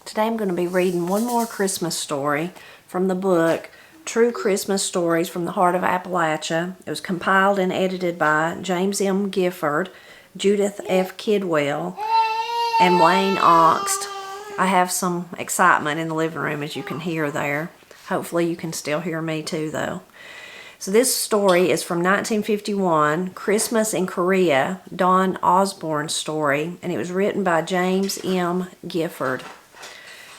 Today I'm going to be reading one more Christmas story from the book True Christmas Stories from the Heart of Appalachia. It was compiled and edited by James M. Gifford, Judith F. Kidwell, and Wayne Oxt. I have some excitement in the living room, as you can hear there. Hopefully you can still hear me too, though. So this story is from 1951, Christmas in Korea, Don Osborne's story, and it was written by James M. Gifford.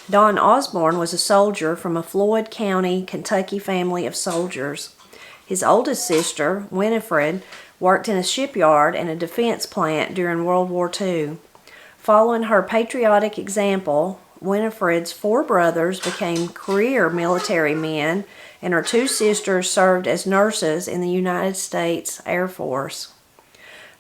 Don Osborne was a soldier from a Floyd County, Kentucky family of soldiers. His oldest sister, Winifred, worked in a shipyard and a defense plant during World War II. Following her patriotic example, Winifred's 4 brothers became career military men, and her 2 sisters served as nurses in the United States Air Force.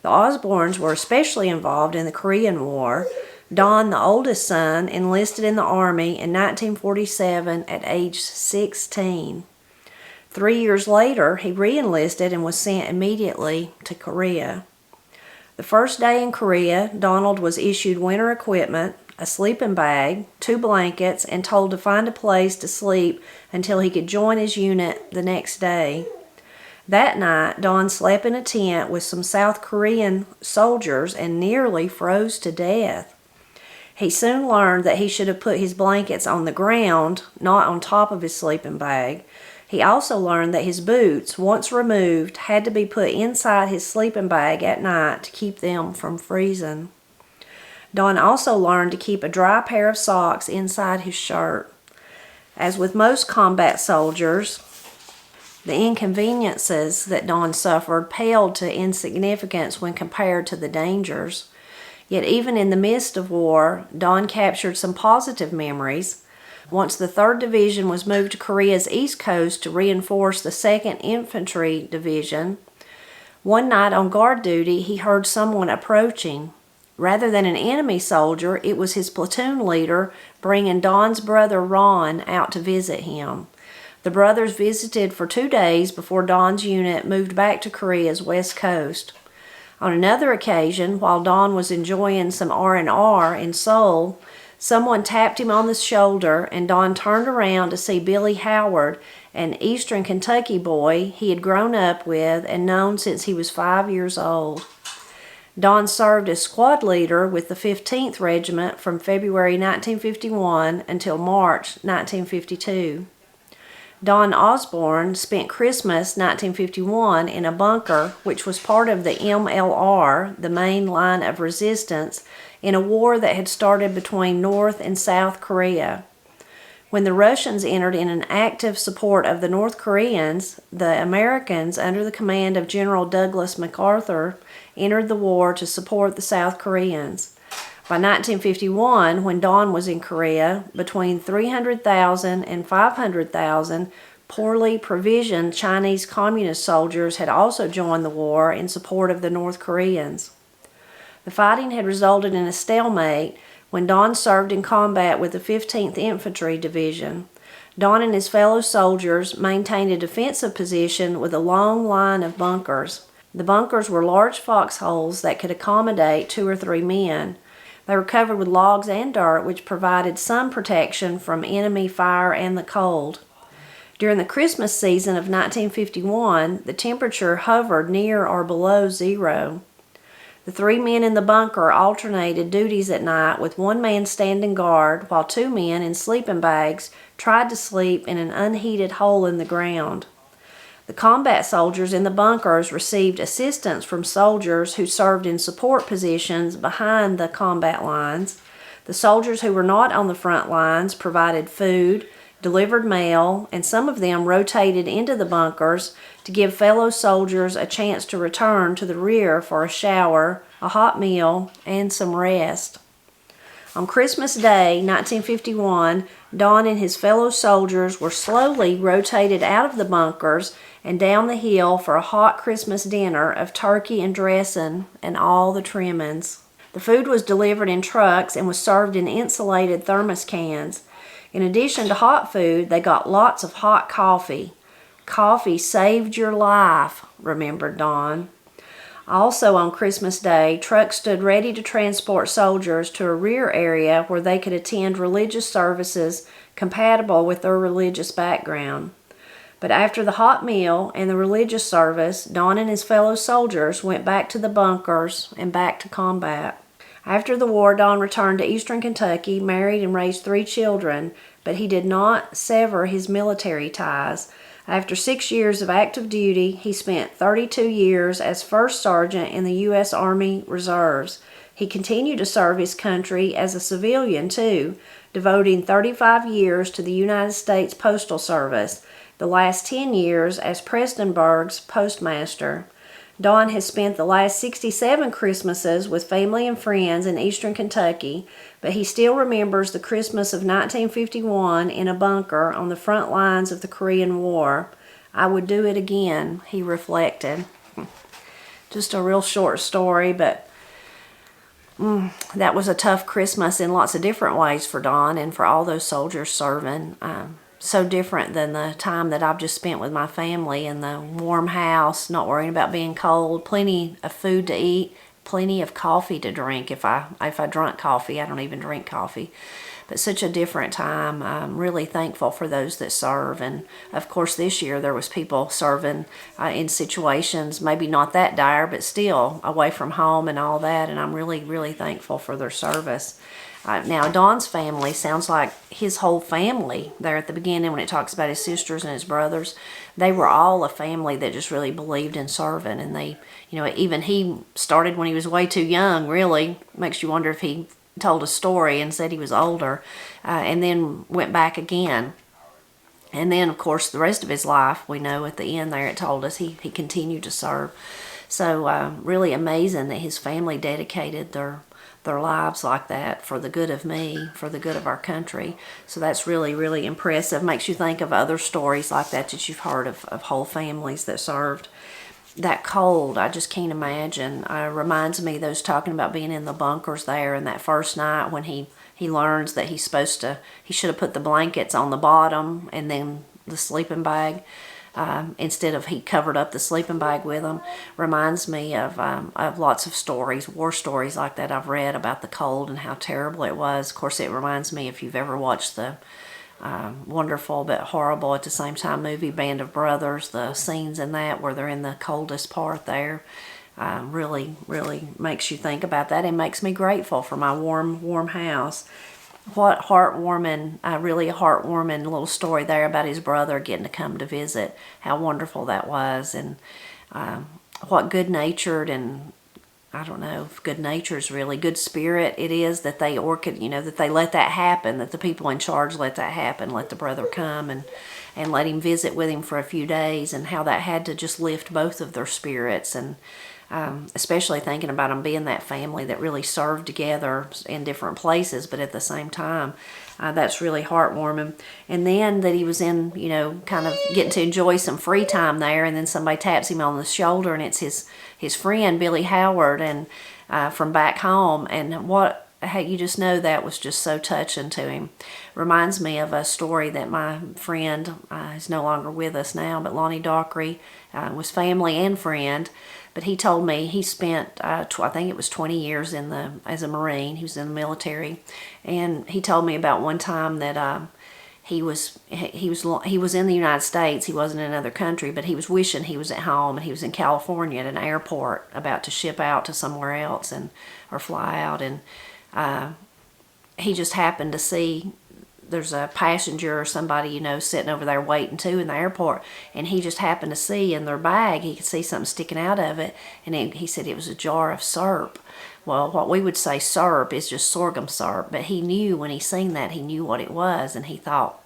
The Osbornes were especially involved in the Korean War. Don, the oldest son, enlisted in the Army in 1947 at age 16. 3 years later, he re-enlisted and was sent immediately to Korea. The first day in Korea, Donald was issued winter equipment, a sleeping bag, 2 blankets, and told to find a place to sleep until he could join his unit the next day. That night, Don slept in a tent with some South Korean soldiers and nearly froze to death. He soon learned that he should have put his blankets on the ground, not on top of his sleeping bag. He also learned that his boots, once removed, had to be put inside his sleeping bag at night to keep them from freezing. Don also learned to keep a dry pair of socks inside his shirt. As with most combat soldiers, the inconveniences that Don suffered paled to insignificance when compared to the dangers. Yet even in the midst of war, Don captured some positive memories. Once the 3rd Division was moved to Korea's east coast to reinforce the 2nd Infantry Division, one night on guard duty, he heard someone approaching. Rather than an enemy soldier, it was his platoon leader bringing Don's brother Ron out to visit him. The brothers visited for 2 days before Don's unit moved back to Korea's west coast. On another occasion, while Don was enjoying some R&R in Seoul, someone tapped him on the shoulder, and Don turned around to see Billy Howard, an eastern Kentucky boy he had grown up with and known since he was 5 years old. Don served as squad leader with the 15th Regiment from February 1951 until March 1952. Don Osborne spent Christmas 1951 in a bunker which was part of the MLR, the main line of resistance, in a war that had started between North and South Korea. When the Russians entered in an active support of the North Koreans, the Americans, under the command of General Douglas MacArthur, entered the war to support the South Koreans. By 1951, when Don was in Korea, between 300,000 and 500,000 poorly provisioned Chinese communist soldiers had also joined the war in support of the North Koreans. The fighting had resulted in a stalemate when Don served in combat with the 15th Infantry Division. Don and his fellow soldiers maintained a defensive position with a long line of bunkers. The bunkers were large foxholes that could accommodate 2 or 3 men. They were covered with logs and dirt, which provided some protection from enemy fire and the cold. During the Christmas season of 1951, the temperature hovered near or below 0. The 3 men in the bunker alternated duties at night, with 1 man standing guard, while 2 men in sleeping bags tried to sleep in an unheated hole in the ground. The combat soldiers in the bunkers received assistance from soldiers who served in support positions behind the combat lines. The soldiers who were not on the front lines provided food, delivered mail, and some of them rotated into the bunkers to give fellow soldiers a chance to return to the rear for a shower, a hot meal, and some rest. On Christmas Day, 1951, Don and his fellow soldiers were slowly rotated out of the bunkers and down the hill for a hot Christmas dinner of turkey and dressing and all the trimmings. The food was delivered in trucks and was served in insulated thermos cans. In addition to hot food, they got lots of hot coffee. Coffee saved your life, remembered Don. Also on Christmas Day, trucks stood ready to transport soldiers to a rear area where they could attend religious services compatible with their religious background. But after the hot meal and the religious service, Don and his fellow soldiers went back to the bunkers and back to combat. After the war, Don returned to eastern Kentucky, married and raised 3 children, but he did not sever his military ties. After 6 years of active duty, he spent 32 years as first sergeant in the U.S. Army Reserves. He continued to serve his country as a civilian, too, devoting 35 years to the United States Postal Service, the last 10 years as Prestonsburg's postmaster. Don has spent the last 67 Christmases with family and friends in eastern Kentucky, but he still remembers the Christmas of 1951 in a bunker on the front lines of the Korean War. I would do it again, he reflected. Just a real short story, but that was a tough Christmas in lots of different ways for Don and for all those soldiers serving. So different than the time that I've just spent with my family in the warm house, not worrying about being cold, plenty of food to eat, plenty of coffee to drink. If I drunk coffee, I don't even drink coffee. But such a different time. I'm really thankful for those that serve. And of course this year there was people serving in situations maybe not that dire, but still away from home and all that. And I'm really, really thankful for their service. Now, Don's family sounds like his whole family there at the beginning when it talks about his sisters and his brothers. They were all a family that just really believed in serving. And they, even he started when he was way too young, really. Makes you wonder if he told a story and said he was older and then went back again. And then, of course, the rest of his life, we know at the end there it told us he continued to serve. So really amazing that his family dedicated their lives like that for the good of me, for the good of our country. So that's really, really impressive. Makes you think of other stories like that you've heard of whole families that served. That cold, I just can't imagine. Reminds me those talking about being in the bunkers there and that first night when he learns that he should have put the blankets on the bottom and then the sleeping bag. Instead of he covered up the sleeping bag with them. Reminds me of lots of stories, war stories like that I've read about the cold and how terrible it was. Of course, it reminds me, if you've ever watched the wonderful but horrible at the same time movie Band of Brothers, the scenes in that where they're in the coldest part there, really, really makes you think about that and makes me grateful for my warm house. What really a heartwarming little story there about his brother getting to come to visit. How wonderful that was, and what good-natured and I don't know if good nature is really good spirit it is that they that they let that happen, that the people in charge let that happen, let the brother come and let him visit with him for a few days, and how that had to just lift both of their spirits. And especially thinking about them being that family that really served together in different places, but at the same time, that's really heartwarming. And then that he was in, kind of getting to enjoy some free time there, and then somebody taps him on the shoulder, and it's his friend Billy Howard, and from back home, and you just know that was just so touching to him. Reminds me of a story that my friend is no longer with us now, but Lonnie Dockery was family and friend. But he told me he spent, I think it was 20 years as a Marine. He was in the military, and he told me about one time that he was in the United States. He wasn't in another country, but he was wishing he was at home, and he was in California at an airport about to ship out to somewhere else or fly out, and he just happened to see there's a passenger or somebody, sitting over there waiting too in the airport, and he just happened to see in their bag, he could see something sticking out of it, and he said it was a jar of syrup. Well, what we would say syrup is just sorghum syrup, but he knew when he seen that, he knew what it was, and he thought,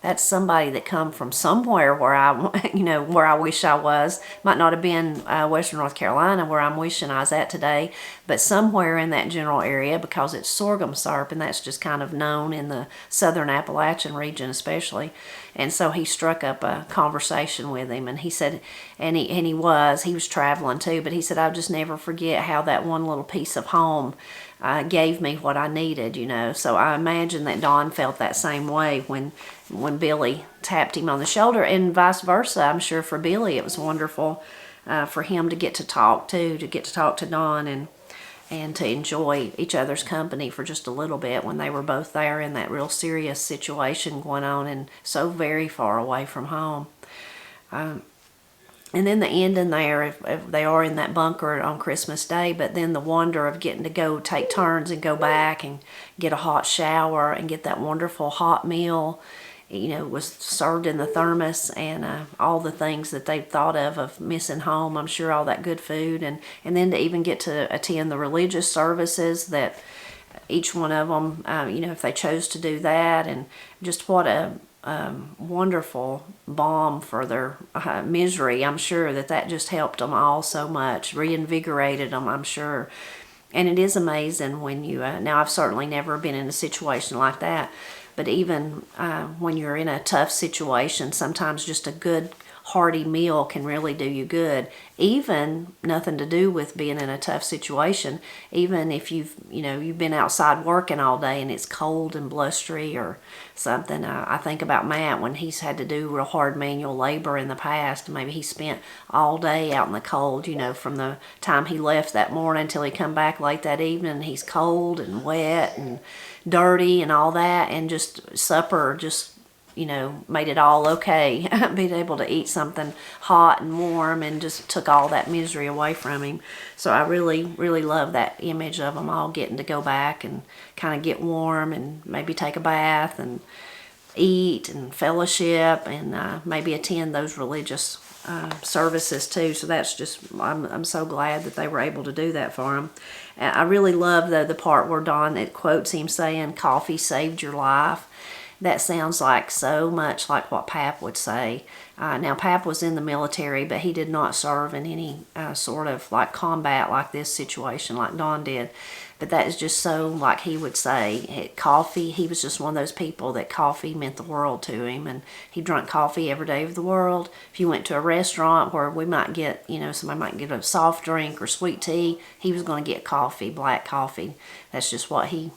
that's somebody that come from somewhere where where I wish I was. Might not have been Western North Carolina where I'm wishing I was at today, but somewhere in that general area, because it's sorghum syrup, and that's just kind of known in the southern Appalachian region especially. And so he struck up a conversation with him, and he said, and he was traveling too, but he said, I'll just never forget how that one little piece of home gave me what I needed, So I imagine that Don felt that same way when Billy tapped him on the shoulder, and vice versa. I'm sure for Billy it was wonderful for him to get to talk to Don and to enjoy each other's company for just a little bit when they were both there in that real serious situation going on and so very far away from home. And then the ending there, if they are in that bunker on Christmas Day, but then the wonder of getting to go take turns and go back and get a hot shower and get that wonderful hot meal, was served in the thermos, and all the things that they thought of missing home. I'm sure all that good food, and then to even get to attend the religious services that each one of them, if they chose to do that, and just what a wonderful balm for their misery. I'm sure that just helped them all so much, reinvigorated them, I'm sure. And it is amazing when you, now I've certainly never been in a situation like that, but even when you're in a tough situation, sometimes just a good hearty meal can really do you good. Even nothing to do with being in a tough situation. Even if you've been outside working all day and it's cold and blustery or something. I think about Matt when he's had to do real hard manual labor in the past. Maybe he spent all day out in the cold, from the time he left that morning until he come back late that evening. He's cold and wet and dirty and all that, and just supper just made it all okay. Being able to eat something hot and warm and just took all that misery away from him. So I really, really love that image of them all getting to go back and kind of get warm and maybe take a bath and eat and fellowship and maybe attend those religious services too. So that's just, I'm so glad that they were able to do that for him. I really love though the part where Don, it quotes him saying, "Coffee saved your life." That sounds like so much like what Pap would say. Now, Pap was in the military, but he did not serve in any sort of like combat like this situation like Don did. But that is just so like he would say. Coffee, he was just one of those people that coffee meant the world to him. And he drank coffee every day of the world. If you went to a restaurant where we might get, somebody might get a soft drink or sweet tea, he was going to get coffee, black coffee. That's just what he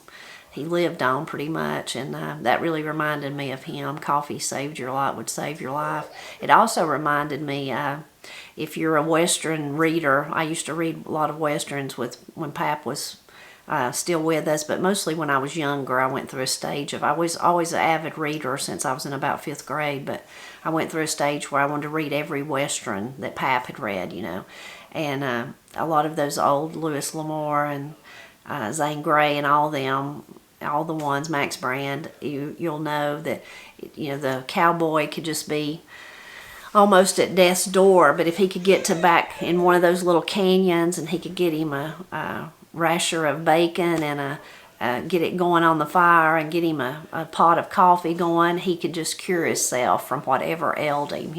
lived on pretty much, and that really reminded me of him. Coffee saved your life, would save your life. It also reminded me, if you're a Western reader, I used to read a lot of Westerns when Pap was still with us, but mostly when I was younger. I went through a stage of, I was always an avid reader since I was in about 5th grade, but I went through a stage where I wanted to read every Western that Pap had read, and a lot of those old Louis L'Amour and Zane Grey and all them, all the ones, Max Brand, you'll know that, the cowboy could just be almost at death's door, but if he could get to back in one of those little canyons and he could get him a rasher of bacon and get it going on the fire and get him a pot of coffee going, he could just cure himself from whatever ailed him,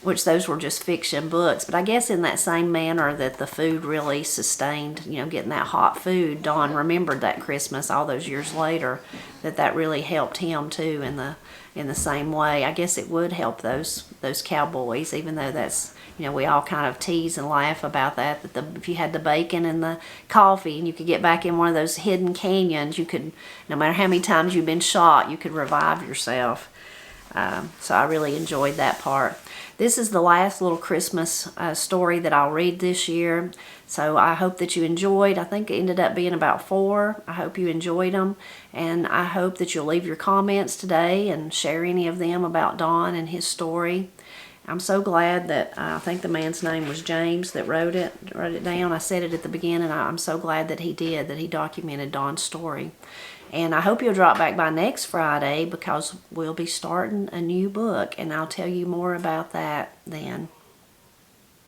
which those were just fiction books. But I guess in that same manner that the food really sustained, getting that hot food, Don remembered that Christmas all those years later, that really helped him too in the same way. I guess it would help those cowboys, even though that's, we all kind of tease and laugh about that if you had the bacon and the coffee and you could get back in one of those hidden canyons, you could, no matter how many times you've been shot, you could revive yourself. So I really enjoyed that part. This is the last little Christmas story that I'll read this year. So I hope that you enjoyed. I think it ended up being about 4. I hope you enjoyed them. And I hope that you'll leave your comments today and share any of them about Don and his story. I'm so glad that, I think the man's name was James that wrote it down. I said it at the beginning. I'm so glad that he did, that he documented Don's story. And I hope you'll drop back by next Friday because we'll be starting a new book, and I'll tell you more about that then.